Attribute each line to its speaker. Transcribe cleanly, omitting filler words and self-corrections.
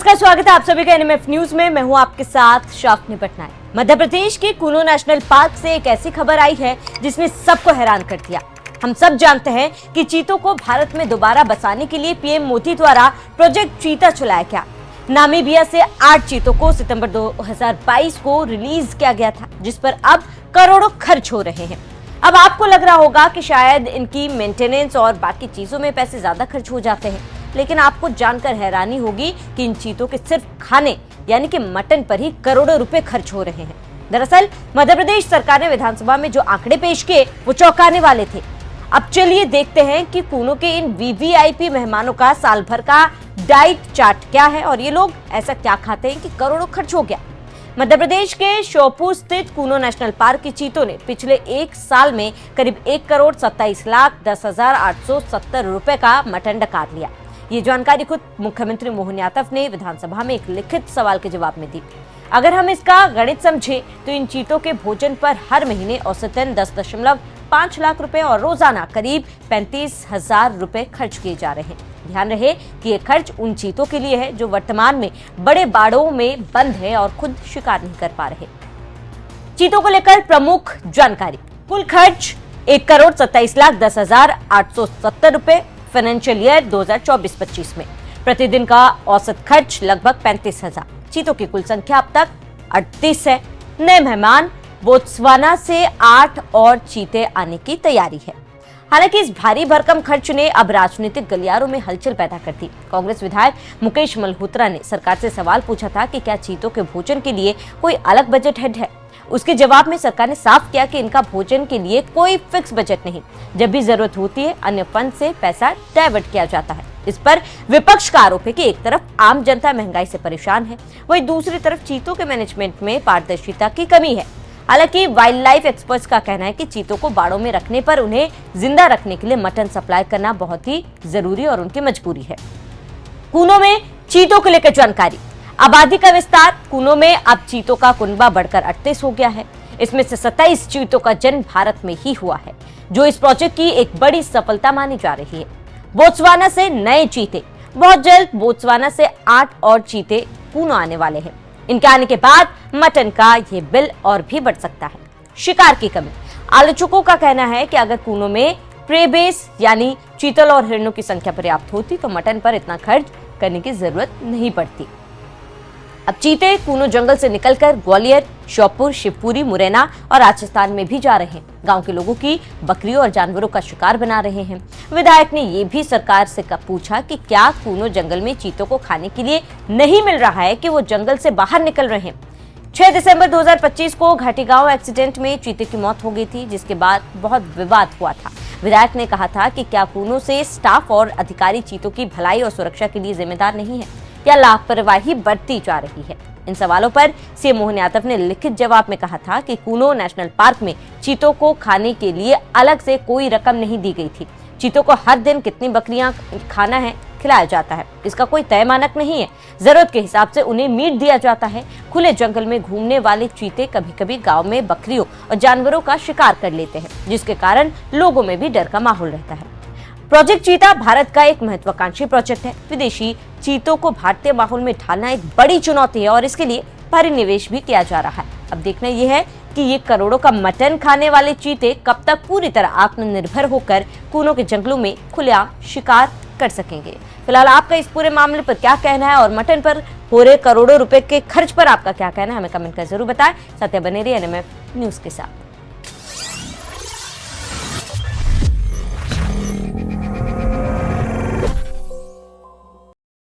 Speaker 1: नमस्कार, स्वागत है आप सभी का एनएमएफ न्यूज में। मैं हूं आपके साथ शाफनी पटनायक। मध्य प्रदेश के कूनो नेशनल पार्क से एक ऐसी खबर आई है जिसने सबको हैरान कर दिया। हम सब जानते हैं कि चीतों को भारत में दोबारा बसाने के लिए पीएम मोदी द्वारा प्रोजेक्ट चीता चलाया गया। नामीबिया से 8 चीतों को सितंबर 2022 को रिलीज किया गया था, जिस पर अब करोड़ों खर्च हो रहे हैं। अब आपको लग रहा होगा कि शायद इनकी मेंटेनेंस और बाकी चीजों में पैसे ज्यादा खर्च हो जाते हैं, लेकिन आपको जानकर हैरानी होगी कि इन चीतों के सिर्फ खाने यानी कि मटन पर ही करोड़ों रुपए खर्च हो रहे हैं। दरअसल मध्य प्रदेश सरकार ने विधानसभा में जो आंकड़े पेश किए वो चौंकाने वाले थे। अब चलिए देखते हैं कि कूनो के इन वीवीआईपी मेहमानों का साल भर का डाइट चार्ट क्या है और ये लोग ऐसा क्या खाते हैं कि करोड़ों खर्च हो गया। मध्य प्रदेश के श्योपुर स्थित कूनो नेशनल पार्क के चीतों ने पिछले एक साल में करीब 1,27,10,870 रुपए का मटन डकार लिया। ये जानकारी खुद मुख्यमंत्री मोहन यादव ने विधानसभा में एक लिखित सवाल के जवाब में दी। अगर हम इसका गणित समझे तो इन चीतों के भोजन पर हर महीने औसतन 10.5 लाख रुपए और रोजाना करीब 35,000 रुपए खर्च किए जा रहे हैं। ध्यान रहे कि ये खर्च उन चीतों के लिए है जो वर्तमान में बड़े बाड़ों में बंद है और खुद शिकार नहीं कर पा रहे। चीतों को लेकर प्रमुख जानकारी। कुल खर्च 1,27,10,870 रुपए फाइनेंशियल ईयर 2024-25 में। प्रतिदिन का औसत खर्च लगभग 35,000। चीतों की कुल संख्या अब तक 38 है। नए मेहमान बोत्सवाना से 8 और चीते आने की तैयारी है। हालांकि इस भारी भरकम खर्च ने अब राजनीतिक गलियारों में हलचल पैदा कर दी। कांग्रेस विधायक मुकेश मल्होत्रा ने सरकार से सवाल पूछा था कि क्या चीतों के भोजन के लिए कोई अलग बजट हेड है। उसके जवाब में सरकार ने साफ किया कि इनका भोजन के लिए कोई फिक्स बजट नहीं, जब भी जरूरत होती है अन्य फंड से पैसा डाइवर्ट किया जाता है। इस पर विपक्ष का आरोप है कि एक तरफ आम जनता महंगाई से परेशान है, वहीं दूसरी तरफ चीतों के मैनेजमेंट में पारदर्शिता की कमी है। हालांकि वाइल्ड लाइफ एक्सपर्ट्स का कहना है कि चीतों को बाड़ों में रखने पर उन्हें जिंदा रखने के लिए मटन सप्लाई करना बहुत ही जरूरी और उनकी मजबूरी है। कूनो में चीतों को लेकर जानकारी। आबादी का विस्तार। कूनो में अब चीतों का कुनबा बढ़कर 38 हो गया है। इसमें से 27 चीतों का जन्म भारत में ही हुआ है, जो इस प्रोजेक्ट की एक बड़ी सफलता मानी जा रही है। बोत्सवाना से नए चीते। बहुत जल्द बोत्सवाना से 8 और चीते कूनो आने वाले हैं। इनके आने के बाद मटन का ये बिल और भी बढ़ सकता है। शिकार की कमी। आलोचकों का कहना है कि अगर कूनो में प्रे बेस यानी चीतल और हिरणों की संख्या पर्याप्त होती तो मटन पर इतना खर्च करने की जरूरत नहीं पड़ती। अब चीते कूनो जंगल से निकलकर ग्वालियर, श्योपुर, शिवपुरी, मुरैना और राजस्थान में भी जा रहे हैं। गांव के लोगों की बकरियों और जानवरों का शिकार बना रहे हैं। विधायक ने ये भी सरकार से पूछा कि क्या कूनो जंगल में चीतों को खाने के लिए नहीं मिल रहा है कि वो जंगल से बाहर निकल रहे हैं। 6 दिसंबर 2025 को घाटी गांव एक्सीडेंट में चीते की मौत हो गई थी, जिसके बाद बहुत विवाद हुआ था। विधायक ने कहा था कि क्या कूनो से स्टाफ और अधिकारी चीतों की भलाई और सुरक्षा के लिए जिम्मेदार नहीं है या लापरवाही बरती जा रही है। इन सवालों पर सीएम मोहन यादव ने लिखित जवाब में कहा था कि कूनो नेशनल पार्क में चीतों को खाने के लिए अलग से कोई रकम नहीं दी गई थी। चीतों को हर दिन कितनी बकरियां खाना है खिलाया जाता है, इसका कोई तय मानक नहीं है। जरूरत के हिसाब से उन्हें मीट दिया जाता है। खुले जंगल में घूमने वाले चीते कभी कभी गाँव में बकरियों और जानवरों का शिकार कर लेते हैं, जिसके कारण लोगों में भी डर का माहौल रहता है। प्रोजेक्ट चीता भारत का एक महत्वाकांक्षी प्रोजेक्ट है। विदेशी चीतों को भारतीय माहौल में ढालना एक बड़ी चुनौती है और इसके लिए भारी निवेश भी किया जा रहा है। अब देखना यह है कि ये करोड़ों का मटन खाने वाले चीते कब तक पूरी तरह आत्मनिर्भर होकर कूनो के जंगलों में खुलेआम शिकार कर सकेंगे। फिलहाल आपका इस पूरे मामले पर क्या कहना है और मटन पर हो रहे करोड़ों रुपए के खर्च पर आपका क्या कहना है, हमें कमेंट कर जरूर बताएं। सत्य बने रहिए एनएमएफ न्यूज के साथ।